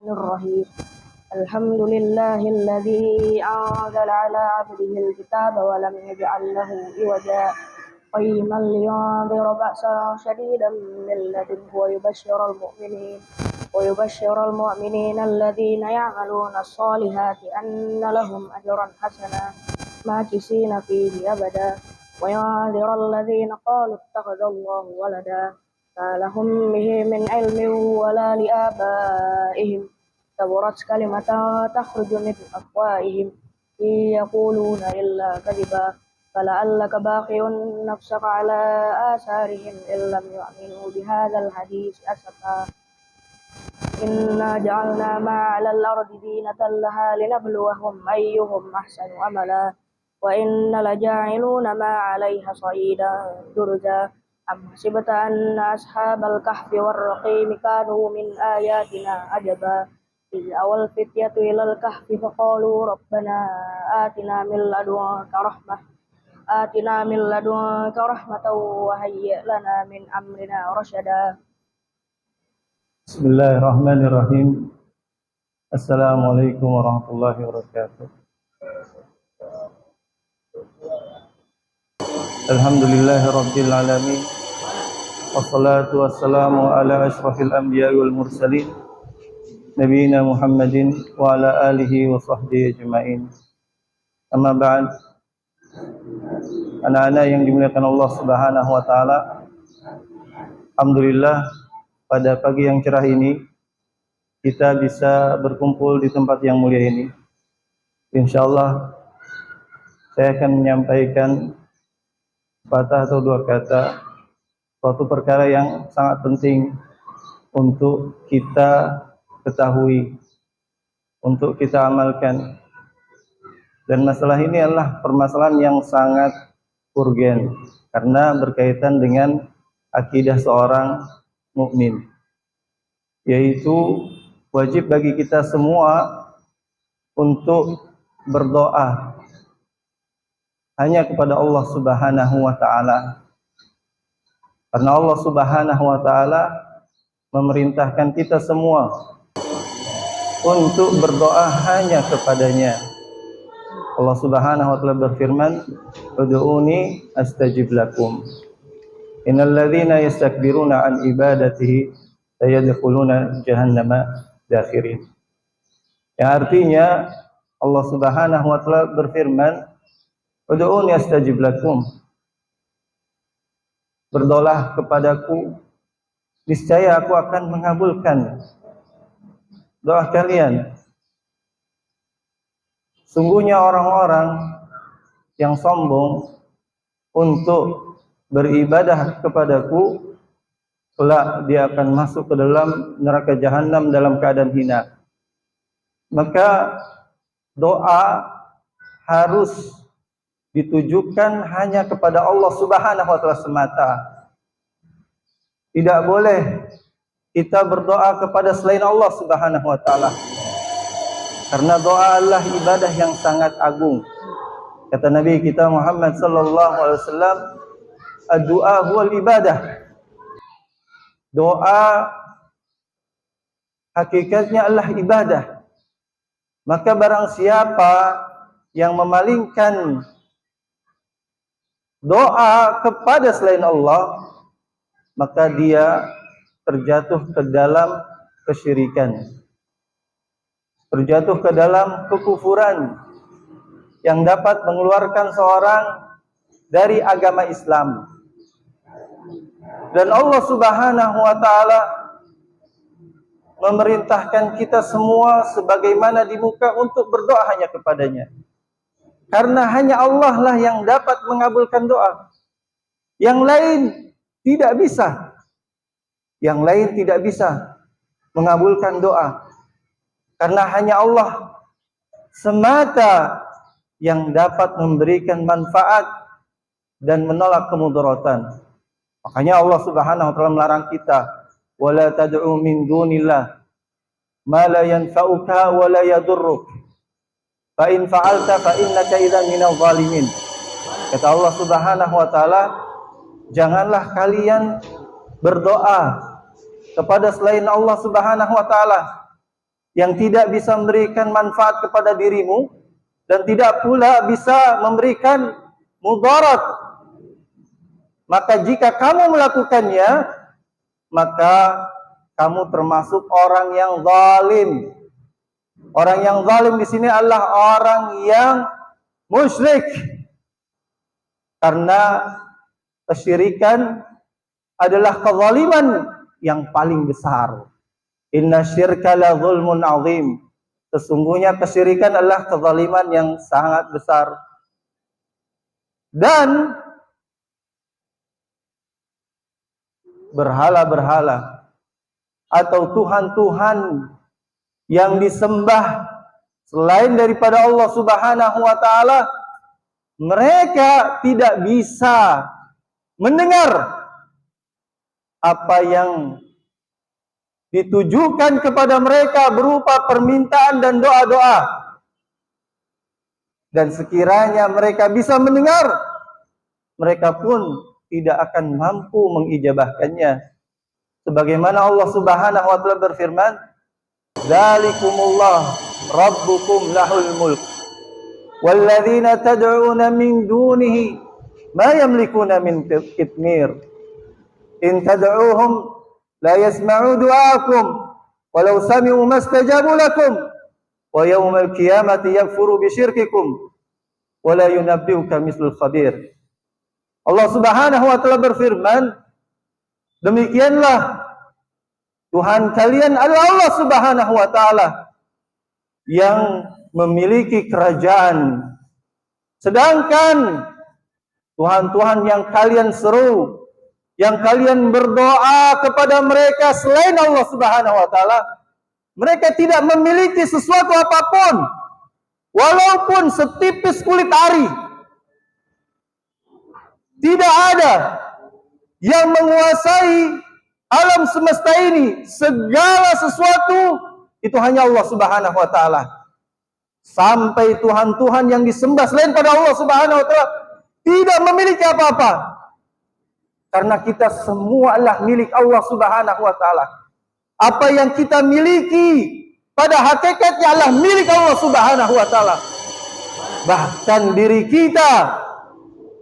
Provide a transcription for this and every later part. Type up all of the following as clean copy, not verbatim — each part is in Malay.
الرحيم الحمد لله الذي أنزل على عبده الكتاب ولم يجعل له عوجا قيما لينذر بأسا شديدا من لدنه ويبشر المؤمنين الذين يعملون الصالحات أن لهم أجرا حسنا ماكثين فيه أبدا وينذر الذين قالوا اتخذ الله ولدا ما لهم به من علم ولا لآبائهم كبرت كلمة تخرج من أفواههم إن يقولون إلا كذبا فلعلك باخع نفسك على آثارهم إن لم يؤمنوا بهذا الحديث أسفا إنا جعلنا ما على الأرض زينة لها لنبلوهم أيهم أحسن عملا وإن لجاعلون ما عليها صعيدا جرزا أم حسبت أن أصحاب الكهف والرقيم كانوا من آياتنا عجبا إذ أوى الفتية إلى الكهف فقالوا ربنا آتنا من لدنك رحمة وهيئ لنا من أمرنا رشدا. Bismillahirrahmanirrahim. Assalamualaikum warahmatullahi wabarakatuh. Alhamdulillahirabbil alamin. Wassalatu wassalamu ala asyrafil anbiya'i wal mursalin nabiyina Muhammadin wa ala alihi wa sahbihi ajma'in. Amma ba'd. Anak-anak yang dimuliakan Allah Subhanahu wa taala. Alhamdulillah, pada pagi yang cerah ini kita bisa berkumpul di tempat yang mulia ini. Insyaallah saya akan menyampaikan patah atau dua kata, suatu perkara yang sangat penting untuk kita ketahui, untuk kita amalkan. Dan masalah ini adalah permasalahan yang sangat urgen karena berkaitan dengan akidah seorang mukmin, yaitu wajib bagi kita semua untuk berdoa hanya kepada Allah Subhanahu wa taala. Karena Allah Subhanahu wa taala memerintahkan kita semua untuk berdoa hanya kepadanya. Allah Subhanahu wa taala berfirman, "Ud'uni astajib lakum. Innal ladzina yastakbiruna an ibadatihi sayadkhuluna jahannama dakhirin." Yang artinya Allah Subhanahu wa taala berfirman, "Ud'uni astajib lakum." Berdoalah kepadaku, niscaya aku akan mengabulkan doa kalian. Sungguhnya orang-orang yang sombong untuk beribadah kepadaku, kelak dia akan masuk ke dalam neraka jahanam dalam keadaan hina. Maka doa harus ditujukan hanya kepada Allah Subhanahu wa taala semata. Tidak boleh kita berdoa kepada selain Allah Subhanahu wa taala. Karena doa adalah ibadah yang sangat agung. Kata Nabi kita Muhammad sallallahu alaihi wasallam, "Ad-du'a huwal ibadah." Doa hakikatnya adalah ibadah. Maka barang siapa yang memalingkan doa kepada selain Allah, maka dia terjatuh ke dalam kesyirikan, terjatuh ke dalam kekufuran yang dapat mengeluarkan seorang dari agama Islam. Dan Allah Subhanahu wa taala memerintahkan kita semua sebagaimana di muka untuk berdoa hanya kepadanya. Karena hanya Allah lah yang dapat mengabulkan doa. Yang lain tidak bisa. Yang lain tidak bisa mengabulkan doa. Karena hanya Allah semata yang dapat memberikan manfaat dan menolak kemudaratan. Makanya Allah Subhanahu wa taala melarang kita, wala tad'u min dunillah ma la yanfa'uka wa la yadurruk. Fa in fa'alta fa innaka idzan minadh dhalimin. Kata Allah Subhanahu wa taala, janganlah kalian berdoa kepada selain Allah Subhanahu wa taala yang tidak bisa memberikan manfaat kepada dirimu dan tidak pula bisa memberikan mudarat. Maka jika kamu melakukannya, maka kamu termasuk orang yang zalim. Orang yang zalim di sini adalah orang yang musyrik. Karena kesyirikan adalah kezaliman yang paling besar. Inna syirka la zulmun azim. Sesungguhnya kesyirikan adalah kezaliman yang sangat besar. Dan berhala-berhala atau tuhan-tuhan yang disembah selain daripada Allah Subhanahu wa taala, mereka tidak bisa mendengar apa yang ditujukan kepada mereka berupa permintaan dan doa-doa. Dan sekiranya mereka bisa mendengar, mereka pun tidak akan mampu mengijabahkannya. Sebagaimana Allah Subhanahu wa taala berfirman, "Dzalikumullah rabbukum lahul mulk walladzina tad'una min dunihi ma yamlikuna min qitmir in tad'uuhum la yasma'u du'aakum walau sami'u mastajabu lakum wa yawmal qiyamati yakfuru bisyirkikum wa la yunabbi'uka mislul khabir." Allah Subhanahu wa taala berfirman, demikianlah Tuhan kalian adalah Allah Subhanahu wa taala yang memiliki kerajaan. Sedangkan Tuhan-Tuhan yang kalian seru, yang kalian berdoa kepada mereka selain Allah Subhanahu wa taala, mereka tidak memiliki sesuatu apapun, walaupun setipis kulit ari. Tidak ada yang menguasai alam semesta ini. Segala sesuatu itu hanya Allah Subhanahu wa taala. Sampai Tuhan-Tuhan yang disembah selain pada Allah Subhanahu wa taala tidak memiliki apa-apa. Karena kita semua adalah milik Allah Subhanahu wa taala. Apa yang kita miliki pada hakikatnya adalah milik Allah Subhanahu wa taala. Bahkan diri kita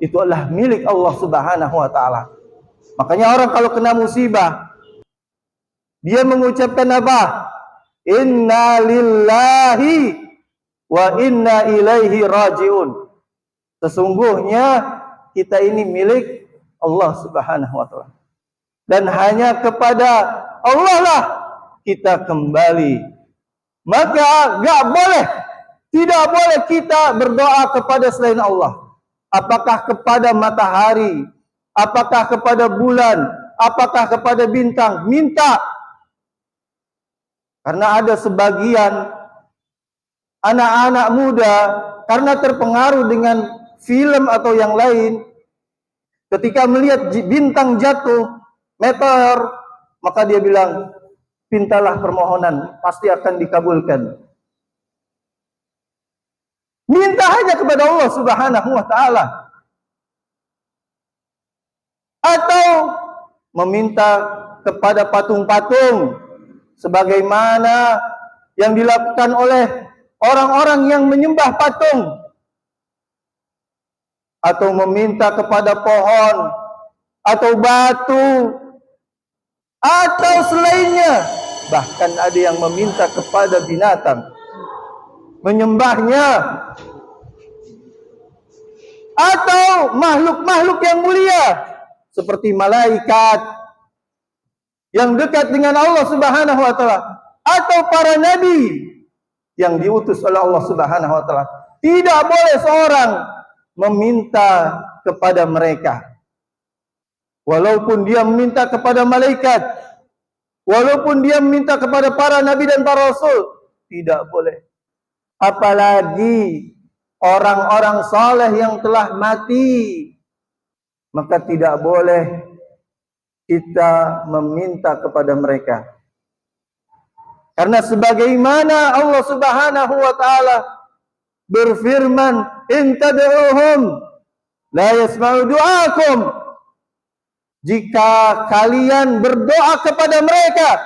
itu adalah milik Allah Subhanahu wa taala. Makanya orang kalau kena musibah, dia mengucapkan apa? Inna lillahi wa inna ilaihi rajiun. Sesungguhnya kita ini milik Allah Subhanahu wa taala. Dan hanya kepada Allah lah kita kembali. Maka tidak boleh kita berdoa kepada selain Allah. Apakah kepada matahari, apakah kepada bulan, apakah kepada bintang, minta. Karena ada sebagian anak-anak muda karena terpengaruh dengan film atau yang lain, ketika melihat bintang jatuh, meteor, maka dia bilang, pintalah permohonan, pasti akan dikabulkan. Minta hanya kepada Allah Subhanahu wa taala. Atau meminta kepada patung-patung sebagaimana yang dilakukan oleh orang-orang yang menyembah patung. Atau meminta kepada pohon atau batu atau selainnya. Bahkan ada yang meminta kepada binatang, menyembahnya, atau makhluk-makhluk yang mulia seperti malaikat yang dekat dengan Allah Subhanahu wa taala, atau para nabi yang diutus oleh Allah Subhanahu wa taala. Tidak boleh seorang meminta kepada mereka. Walaupun dia meminta kepada malaikat, walaupun dia meminta kepada para nabi dan para rasul, tidak boleh. Apalagi orang-orang saleh yang telah mati, maka tidak boleh kita meminta kepada mereka. Karena sebagaimana Allah Subhanahu wa taala berfirman, in tad'uhum la yasma'u du'akum. Jika kalian berdoa kepada mereka,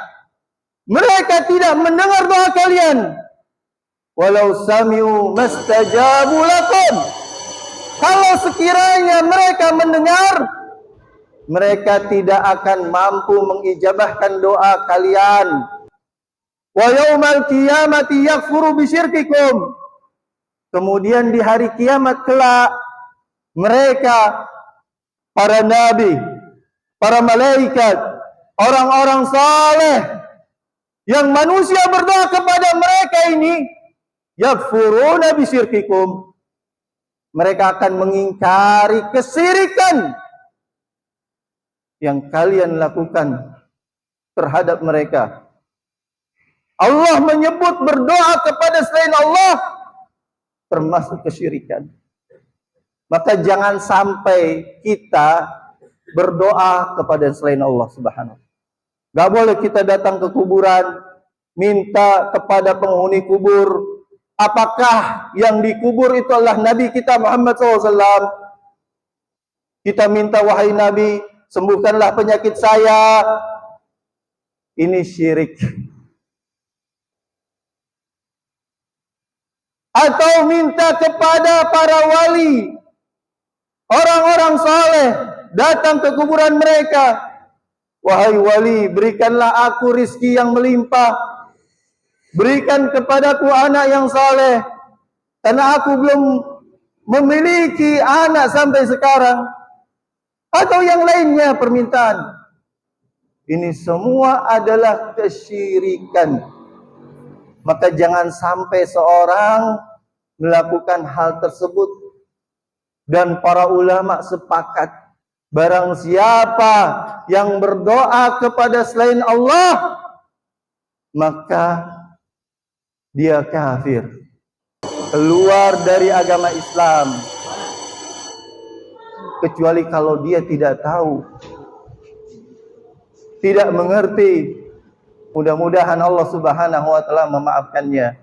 mereka tidak mendengar doa kalian. Walau sami'u mastajabu lakum. Kalau sekiranya mereka mendengar, mereka tidak akan mampu mengijabahkan doa kalian. Wa yaumal qiyamati yakfuru bisyirkikum. Kemudian di hari kiamat kelak, mereka, para nabi, para malaikat, orang-orang saleh yang manusia berdoa kepada mereka ini, yakfuruna bisyirkikum. Mereka akan mengingkari kesyirikan yang kalian lakukan terhadap mereka. Allah menyebut berdoa kepada selain Allah termasuk kesyirikan. Maka jangan sampai kita berdoa kepada selain Allah Subhanahu. Gak boleh kita datang ke kuburan minta kepada penghuni kubur, apakah yang dikubur itu adalah Nabi kita Muhammad SAW. Kita minta, wahai Nabi, sembuhkanlah penyakit saya. Ini syirik. Atau minta kepada para wali, orang-orang saleh, datang ke kuburan mereka. Wahai wali, berikanlah aku rizki yang melimpah. Berikan kepadaku anak yang saleh, karena aku belum memiliki anak sampai sekarang. Atau yang lainnya permintaan. Ini semua adalah kesyirikan. Maka jangan sampai seorang melakukan hal tersebut. Dan para ulama sepakat, barang siapa yang berdoa kepada selain Allah, maka dia kafir, keluar dari agama Islam. Kecuali kalau dia tidak tahu, tidak mengerti. Mudah-mudahan Allah Subhanahu wa taala memaafkannya.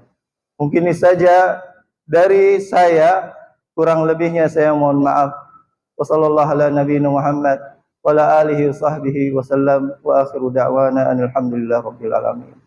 Mungkin ini saja dari saya, kurang lebihnya saya mohon maaf. Wassallallahu ala nabiyina Muhammad wa ala alihi wa sahbihi wasallam wa akhiru da'wana alhamdulillah rabbil alamin.